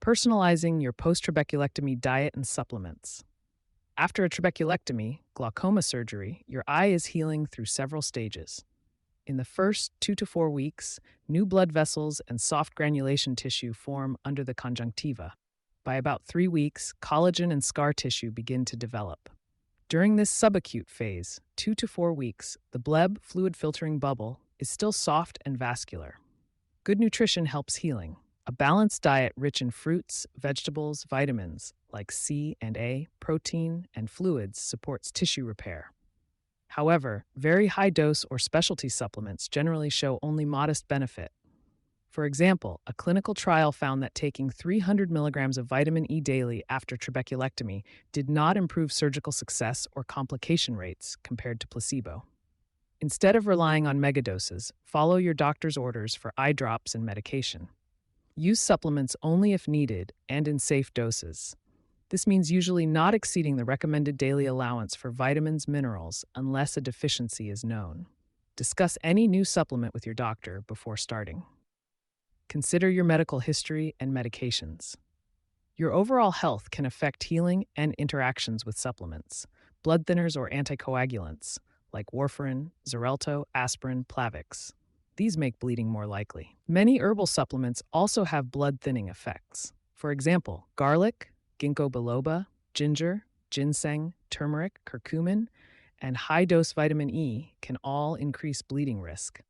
Personalizing your post-trabeculectomy diet and supplements. After a trabeculectomy, glaucoma surgery, your eye is healing through several stages. In the first 2 to 4 weeks, new blood vessels and soft granulation tissue form under the conjunctiva. By about 3 weeks, collagen and scar tissue begin to develop. During this subacute phase, 2 to 4 weeks, the bleb fluid filtering bubble is still soft and vascular. Good nutrition helps healing. A balanced diet rich in fruits, vegetables, vitamins like C and A, protein, and fluids supports tissue repair. However, very high dose or specialty supplements generally show only modest benefit. For example, a clinical trial found that taking 300 milligrams of vitamin E daily after trabeculectomy did not improve surgical success or complication rates compared to placebo. Instead of relying on megadoses, follow your doctor's orders for eye drops and medication. Use supplements only if needed and in safe doses. This means usually not exceeding the recommended daily allowance for vitamins, minerals, unless a deficiency is known. Discuss any new supplement with your doctor before starting. Consider your medical history and medications. Your overall health can affect healing and interactions with supplements, blood thinners or anticoagulants, like warfarin, Xarelto, aspirin, Plavix. These make bleeding more likely. Many herbal supplements also have blood-thinning effects. For example, garlic, ginkgo biloba, ginger, ginseng, turmeric, curcumin, and high-dose vitamin E can all increase bleeding risk.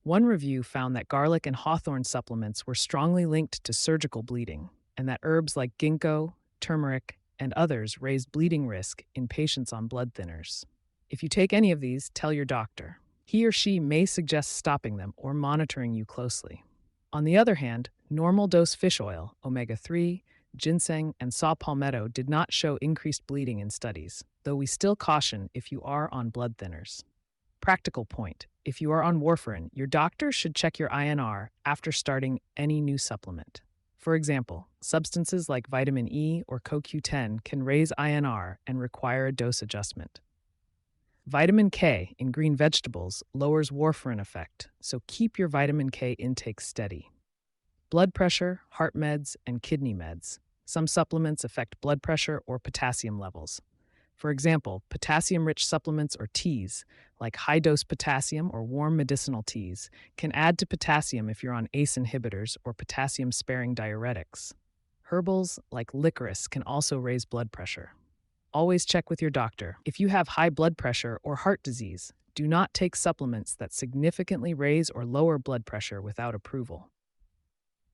One review found that garlic and hawthorn supplements were strongly linked to surgical bleeding, and that herbs like ginkgo, turmeric, and others raised bleeding risk in patients on blood thinners. If you take any of these, tell your doctor. He or she may suggest stopping them or monitoring you closely. On the other hand, normal dose fish oil, omega-3, ginseng, and saw palmetto did not show increased bleeding in studies, though we still caution if you are on blood thinners. Practical point: if you are on warfarin, your doctor should check your INR after starting any new supplement. For example, substances like vitamin E or CoQ10 can raise INR and require a dose adjustment. Vitamin K in green vegetables lowers warfarin effect, so keep your vitamin K intake steady. Blood pressure, heart meds, and kidney meds. Some supplements affect blood pressure or potassium levels. For example, potassium-rich supplements or teas, like high-dose potassium or warm medicinal teas, can add to potassium if you're on ACE inhibitors or potassium-sparing diuretics. Herbals, like licorice, can also raise blood pressure. Always check with your doctor. If you have high blood pressure or heart disease, do not take supplements that significantly raise or lower blood pressure without approval.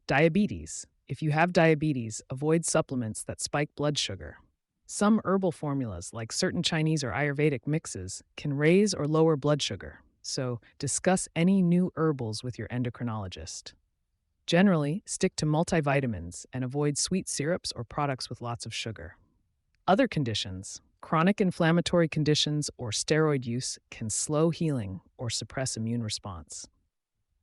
Diabetes. If you have diabetes, avoid supplements that spike blood sugar. Some herbal formulas, like certain Chinese or Ayurvedic mixes, can raise or lower blood sugar, so discuss any new herbals with your endocrinologist. Generally, stick to multivitamins and avoid sweet syrups or products with lots of sugar. Other conditions, chronic inflammatory conditions or steroid use, can slow healing or suppress immune response.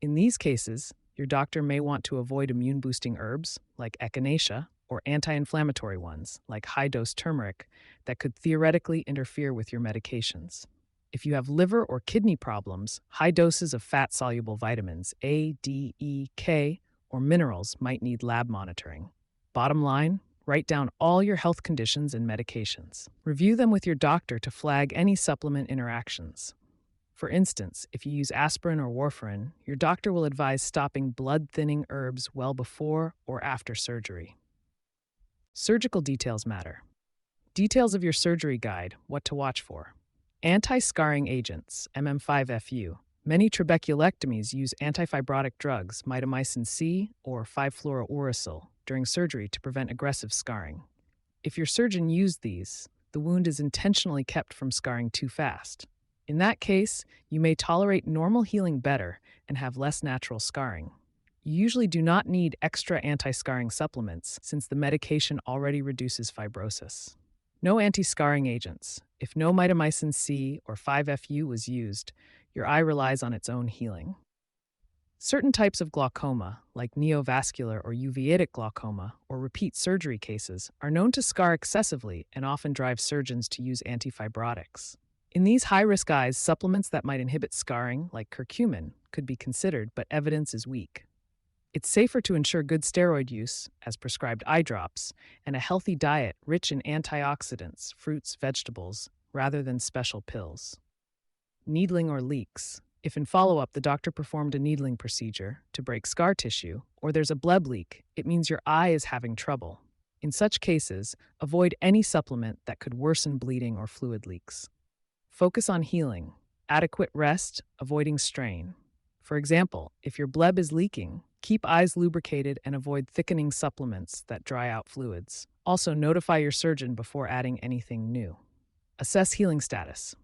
In these cases, your doctor may want to avoid immune-boosting herbs like echinacea or anti-inflammatory ones like high-dose turmeric that could theoretically interfere with your medications. If you have liver or kidney problems, high doses of fat-soluble vitamins A, D, E, K, or minerals might need lab monitoring. Bottom line, write down all your health conditions and medications. Review them with your doctor to flag any supplement interactions. For instance, if you use aspirin or warfarin, your doctor will advise stopping blood-thinning herbs well before or after surgery. Surgical details matter. Details of your surgery guide, what to watch for. Anti-scarring agents, MM5FU. Many trabeculectomies use antifibrotic drugs, mitomycin C or 5-fluorouracil, during surgery to prevent aggressive scarring. If your surgeon used these, the wound is intentionally kept from scarring too fast. In that case, you may tolerate normal healing better and have less natural scarring. You usually do not need extra anti-scarring supplements since the medication already reduces fibrosis. No anti-scarring agents. If no mitomycin C or 5-FU was used, your eye relies on its own healing. Certain types of glaucoma, like neovascular or uveitic glaucoma or repeat surgery cases, are known to scar excessively and often drive surgeons to use antifibrotics. In these high-risk eyes, supplements that might inhibit scarring, like curcumin, could be considered, but evidence is weak. It's safer to ensure good steroid use, as prescribed eye drops, and a healthy diet rich in antioxidants, fruits, vegetables, rather than special pills. Needling or leaks. If in follow-up the doctor performed a needling procedure to break scar tissue, or there's a bleb leak, it means your eye is having trouble. In such cases, avoid any supplement that could worsen bleeding or fluid leaks. Focus on healing, adequate rest, avoiding strain. For example, if your bleb is leaking, keep eyes lubricated and avoid thickening supplements that dry out fluids. Also, notify your surgeon before adding anything new. Assess healing status.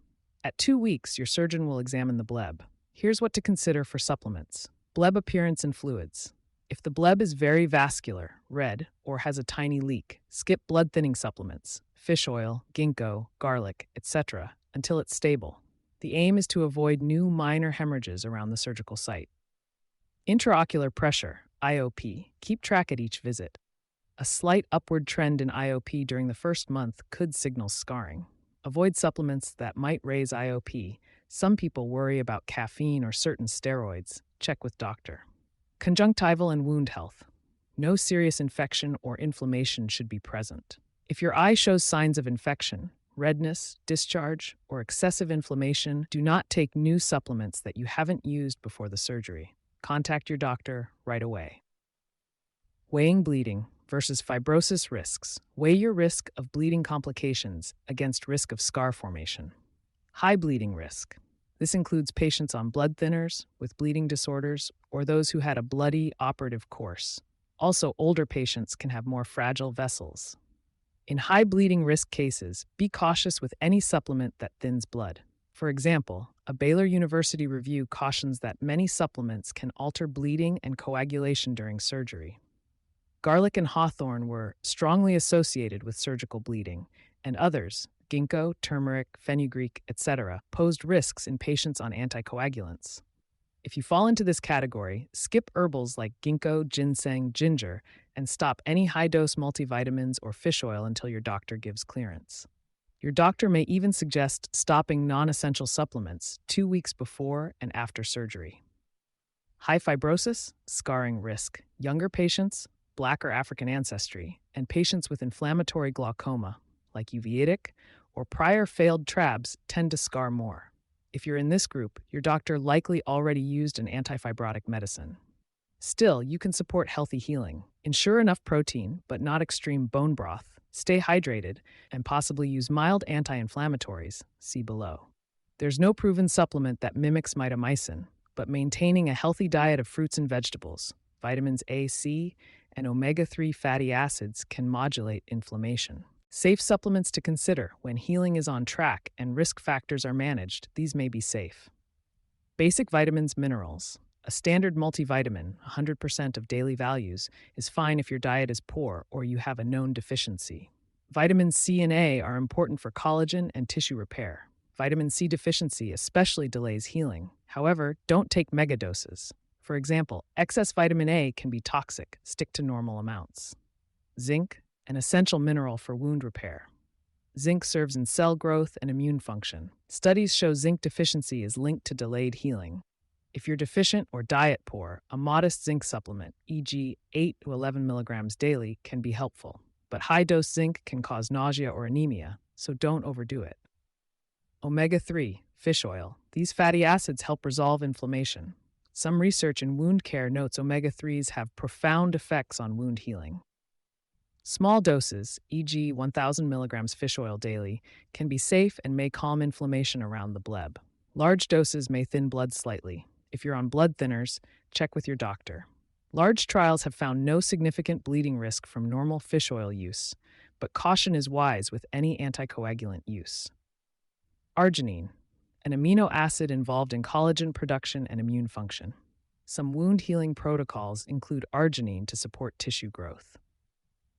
At 2 weeks, your surgeon will examine the bleb. Here's what to consider for supplements. Bleb appearance and fluids. If the bleb is very vascular, red, or has a tiny leak, skip blood-thinning supplements, fish oil, ginkgo, garlic, etc., until it's stable. The aim is to avoid new minor hemorrhages around the surgical site. Intraocular pressure, IOP. Keep track at each visit. A slight upward trend in IOP during the first month could signal scarring. Avoid supplements that might raise IOP. Some people worry about caffeine or certain steroids. Check with doctor. Conjunctival and wound health. No serious infection or inflammation should be present. If your eye shows signs of infection, redness, discharge, or excessive inflammation, do not take new supplements that you haven't used before the surgery. Contact your doctor right away. Weighing bleeding versus fibrosis risks. Weigh your risk of bleeding complications against risk of scar formation. High bleeding risk. This includes patients on blood thinners, with bleeding disorders, or those who had a bloody operative course. Also, older patients can have more fragile vessels. In high bleeding risk cases, be cautious with any supplement that thins blood. For example, a Baylor University review cautions that many supplements can alter bleeding and coagulation during surgery. Garlic and hawthorn were strongly associated with surgical bleeding, and others, ginkgo, turmeric, fenugreek, etc., posed risks in patients on anticoagulants. If you fall into this category, skip herbals like ginkgo, ginseng, ginger, and stop any high-dose multivitamins or fish oil until your doctor gives clearance. Your doctor may even suggest stopping non-essential supplements 2 weeks before and after surgery. High fibrosis, scarring risk. Younger patients, Black or African ancestry, and patients with inflammatory glaucoma, like uveitic or prior failed trabs, tend to scar more. If you're in this group, your doctor likely already used an antifibrotic medicine. Still, you can support healthy healing. Ensure enough protein, but not extreme bone broth. Stay hydrated, and possibly use mild anti-inflammatories, see below. There's no proven supplement that mimics mitomycin, but maintaining a healthy diet of fruits and vegetables, vitamins A, C, and omega-3 fatty acids can modulate inflammation. Safe supplements to consider when healing is on track and risk factors are managed. These may be safe. Basic vitamins, minerals. A standard multivitamin, 100% of daily values, is fine if your diet is poor or you have a known deficiency. Vitamins C and A are important for collagen and tissue repair. Vitamin C deficiency especially delays healing. However, don't take megadoses. For example, excess vitamin A can be toxic. Stick to normal amounts. Zinc, an essential mineral for wound repair. Zinc serves in cell growth and immune function. Studies show zinc deficiency is linked to delayed healing. If you're deficient or diet poor, a modest zinc supplement, e.g. 8 to 11 milligrams daily, can be helpful. But high-dose zinc can cause nausea or anemia, so don't overdo it. Omega-3, fish oil. These fatty acids help resolve inflammation. Some research in wound care notes omega-3s have profound effects on wound healing. Small doses, e.g. 1,000 milligrams fish oil daily, can be safe and may calm inflammation around the bleb. Large doses may thin blood slightly. If you're on blood thinners, check with your doctor. Large trials have found no significant bleeding risk from normal fish oil use, but caution is wise with any anticoagulant use. Arginine, an amino acid involved in collagen production and immune function. Some wound healing protocols include arginine to support tissue growth.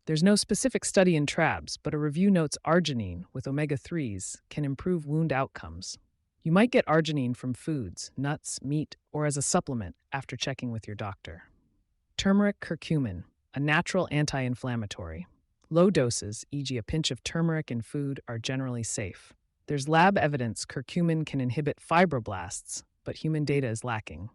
There's no specific study in trabs, but a review notes arginine with omega-3s can improve wound outcomes. You might get arginine from foods, nuts, meat, or as a supplement after checking with your doctor. Turmeric curcumin, a natural anti-inflammatory. Low doses, e.g. a pinch of turmeric in food, are generally safe. There's lab evidence curcumin can inhibit fibroblasts, but human data is lacking.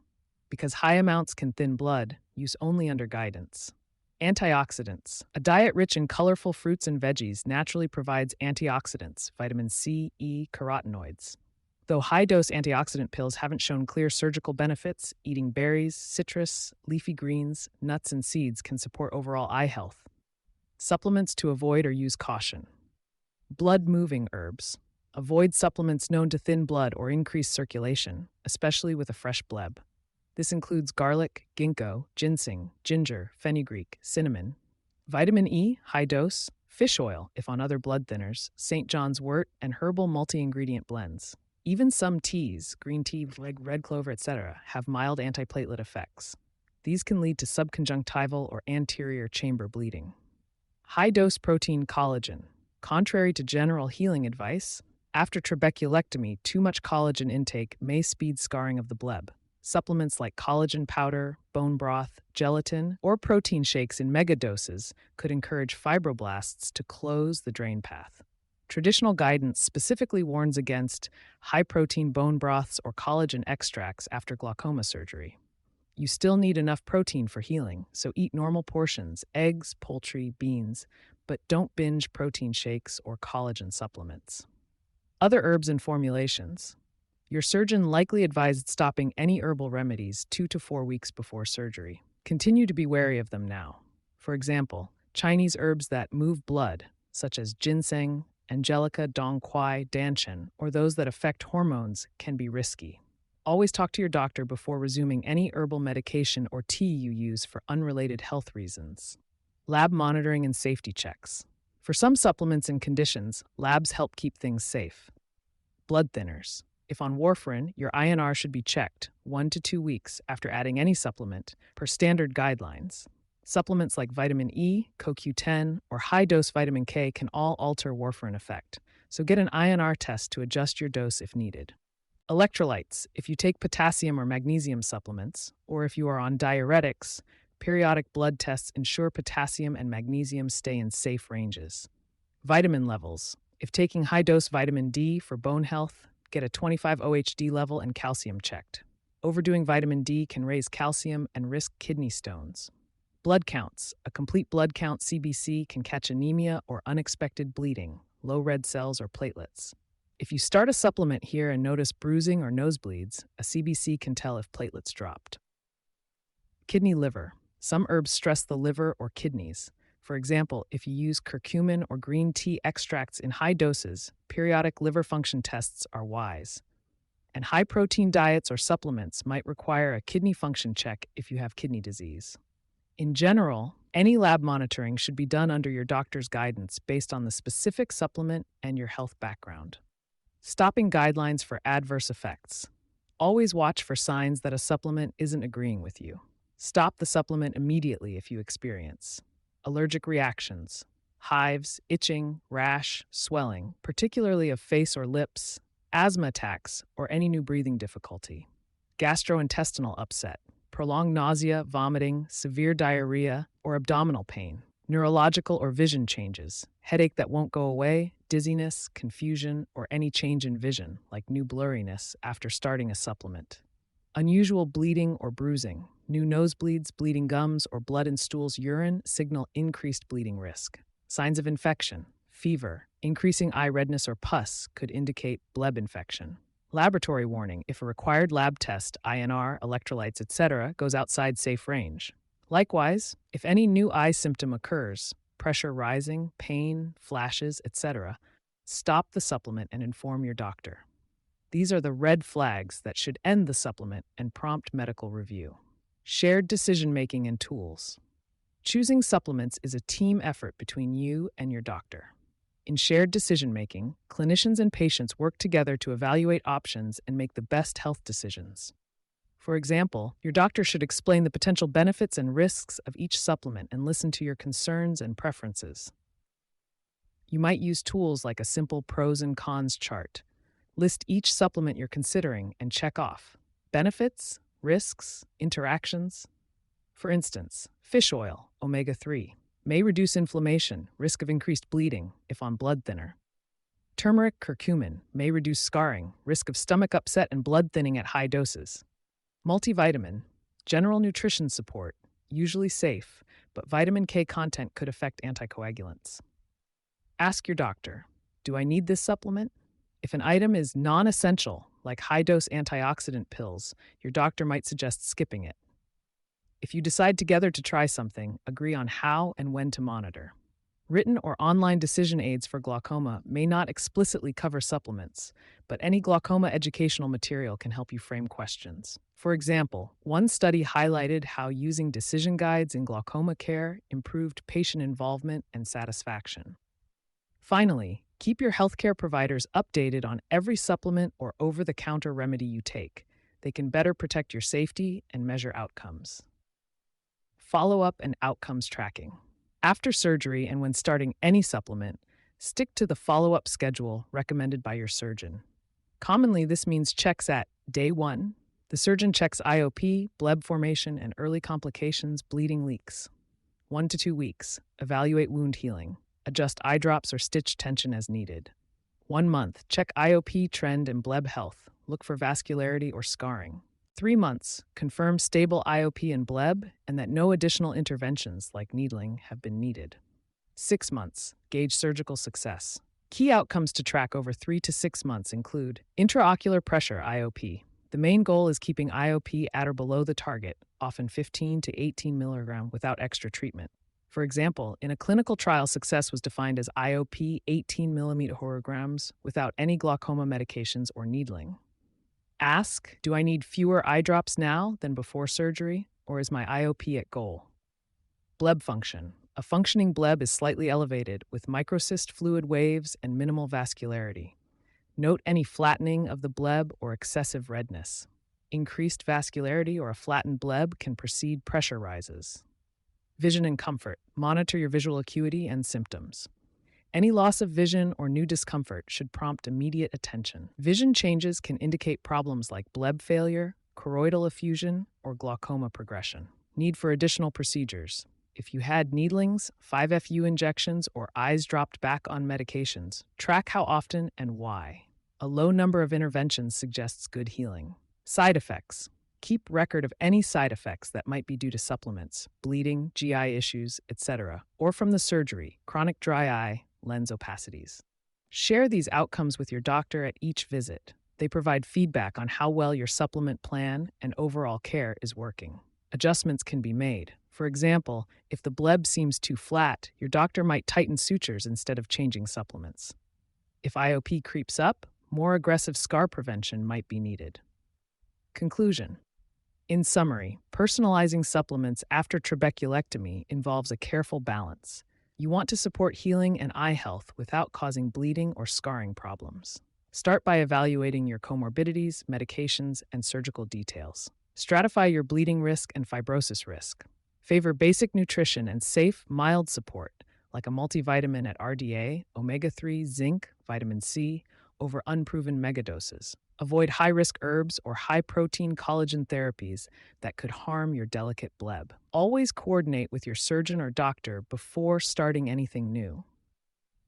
Because high amounts can thin blood, use only under guidance. Antioxidants. A diet rich in colorful fruits and veggies naturally provides antioxidants, vitamin C, E, carotenoids. Though high-dose antioxidant pills haven't shown clear surgical benefits, eating berries, citrus, leafy greens, nuts, and seeds can support overall eye health. Supplements to avoid or use caution. Blood-moving herbs. Avoid supplements known to thin blood or increase circulation, especially with a fresh bleb. This includes garlic, ginkgo, ginseng, ginger, fenugreek, cinnamon. Vitamin E, high dose, fish oil, if on other blood thinners, St. John's wort, and herbal multi-ingredient blends. Even some teas, green tea, red clover, etc., have mild antiplatelet effects. These can lead to subconjunctival or anterior chamber bleeding. High-dose protein collagen. Contrary to general healing advice, after trabeculectomy, too much collagen intake may speed scarring of the bleb. Supplements like collagen powder, bone broth, gelatin, or protein shakes in megadoses could encourage fibroblasts to close the drain path. Traditional guidance specifically warns against high-protein bone broths or collagen extracts after glaucoma surgery. You still need enough protein for healing, so eat normal portions, eggs, poultry, beans, but don't binge protein shakes or collagen supplements. Other herbs and formulations. Your surgeon likely advised stopping any herbal remedies 2 to 4 weeks before surgery. Continue to be wary of them now. For example, Chinese herbs that move blood, such as ginseng, angelica, dong quai, danshen, or those that affect hormones, can be risky. Always talk to your doctor before resuming any herbal medication or tea you use for unrelated health reasons. Lab monitoring and safety checks. For some supplements and conditions, labs help keep things safe. Blood thinners. If on warfarin, your INR should be checked 1 to 2 weeks after adding any supplement per standard guidelines. Supplements like vitamin E, CoQ10, or high-dose vitamin K can all alter warfarin effect, so get an INR test to adjust your dose if needed. Electrolytes. If you take potassium or magnesium supplements, or if you are on diuretics, periodic blood tests ensure potassium and magnesium stay in safe ranges. Vitamin levels. If taking high-dose vitamin D for bone health, get a 25 OHD level and calcium checked. Overdoing vitamin D can raise calcium and risk kidney stones. Blood counts. A complete blood count CBC can catch anemia or unexpected bleeding, low red cells or platelets. If you start a supplement here and notice bruising or nosebleeds, a CBC can tell if platelets dropped. Kidney liver. Some herbs stress the liver or kidneys. For example, if you use curcumin or green tea extracts in high doses, periodic liver function tests are wise. And high-protein diets or supplements might require a kidney function check if you have kidney disease. In general, any lab monitoring should be done under your doctor's guidance based on the specific supplement and your health background. Stopping guidelines for adverse effects. Always watch for signs that a supplement isn't agreeing with you. Stop the supplement immediately if you experience allergic reactions, hives, itching, rash, swelling, particularly of face or lips, asthma attacks, or any new breathing difficulty, gastrointestinal upset, prolonged nausea, vomiting, severe diarrhea, or abdominal pain, neurological or vision changes, headache that won't go away, dizziness, confusion, or any change in vision, like new blurriness after starting a supplement. Unusual bleeding or bruising, new nosebleeds, bleeding gums, or blood in stools, urine signal increased bleeding risk. Signs of infection, fever, increasing eye redness or pus could indicate bleb infection. Laboratory warning if a required lab test, INR, electrolytes, etc., goes outside safe range. Likewise, if any new eye symptom occurs, pressure rising, pain, flashes, etc., stop the supplement and inform your doctor. These are the red flags that should end the supplement and prompt medical review. Shared decision-making and tools. Choosing supplements is a team effort between you and your doctor. In shared decision-making, clinicians and patients work together to evaluate options and make the best health decisions. For example, your doctor should explain the potential benefits and risks of each supplement and listen to your concerns and preferences. You might use tools like a simple pros and cons chart. List each supplement you're considering and check off benefits, risks, interactions. For instance, fish oil, omega-3, may reduce inflammation, risk of increased bleeding if on blood thinner. Turmeric curcumin may reduce scarring, risk of stomach upset and blood thinning at high doses. Multivitamin General nutrition support, usually safe, but vitamin K content could affect anticoagulants. Ask your doctor, do I need this supplement? If an item is non essential, like high dose antioxidant pills, your doctor might suggest skipping it. If you decide together to try something, agree on how and when to monitor. Written or online decision aids for glaucoma may not explicitly cover supplements, but any glaucoma educational material can help you frame questions. For example, one study highlighted how using decision guides in glaucoma care improved patient involvement and satisfaction. Finally, keep your healthcare providers updated on every supplement or over-the-counter remedy you take. They can better protect your safety and measure outcomes. Follow-up and outcomes tracking. After surgery and when starting any supplement, stick to the follow-up schedule recommended by your surgeon. Commonly, this means checks at day 1. The surgeon checks IOP, bleb formation, and early complications, bleeding, leaks. 1 to 2 weeks. Evaluate wound healing. Adjust eye drops or stitch tension as needed. 1 month. Check IOP trend and bleb health. Look for vascularity or scarring. 3 months. Confirm stable IOP and bleb and that no additional interventions like needling have been needed. 6 months. Gauge surgical success. Key outcomes to track over 3 to 6 months include intraocular pressure IOP. The main goal is keeping IOP at or below the target, often 15 to 18 milligram without extra treatment. For example, in a clinical trial, success was defined as IOP 18 millimeter without any glaucoma medications or needling. Ask, do I need fewer eye drops now than before surgery, or is my IOP at goal? Bleb function. A functioning bleb is slightly elevated with microcyst fluid waves and minimal vascularity. Note any flattening of the bleb or excessive redness. Increased vascularity or a flattened bleb can precede pressure rises. Vision and comfort. Monitor your visual acuity and symptoms. Any loss of vision or new discomfort should prompt immediate attention. Vision changes can indicate problems like bleb failure, choroidal effusion, or glaucoma progression. Need for additional procedures. If you had needlings, 5FU injections, or eyes dropped back on medications, track how often and why. A low number of interventions suggests good healing. Side effects. Keep record of any side effects that might be due to supplements, bleeding, GI issues, etc., or from the surgery, chronic dry eye, lens opacities. Share these outcomes with your doctor at each visit. They provide feedback on how well your supplement plan and overall care is working. Adjustments can be made. For example, if the bleb seems too flat, your doctor might tighten sutures instead of changing supplements. If IOP creeps up, more aggressive scar prevention might be needed. Conclusion. In summary, personalizing supplements after trabeculectomy involves a careful balance. You want to support healing and eye health without causing bleeding or scarring problems. Start by evaluating your comorbidities, medications, and surgical details. Stratify your bleeding risk and fibrosis risk. Favor basic nutrition and safe, mild support, like a multivitamin at RDA, omega-3, zinc, vitamin C, over unproven megadoses. Avoid high-risk herbs or high-protein collagen therapies that could harm your delicate bleb. Always coordinate with your surgeon or doctor before starting anything new.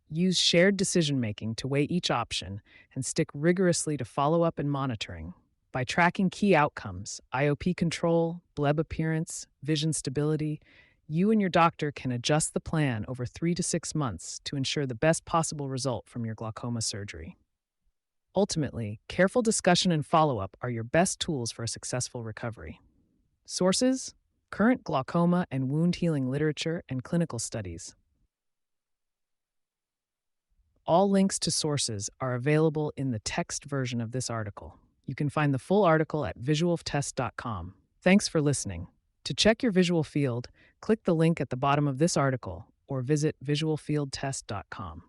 Use shared decision-making to weigh each option and stick rigorously to follow-up and monitoring. By tracking key outcomes, IOP control, bleb appearance, vision stability, you and your doctor can adjust the plan over 3 to 6 months to ensure the best possible result from your glaucoma surgery. Ultimately, careful discussion and follow-up are your best tools for a successful recovery. Sources: current glaucoma and wound healing literature and clinical studies. All links to sources are available in the text version of this article. You can find the full article at visualtest.com. Thanks for listening. To check your visual field, click the link at the bottom of this article or visit visualfieldtest.com.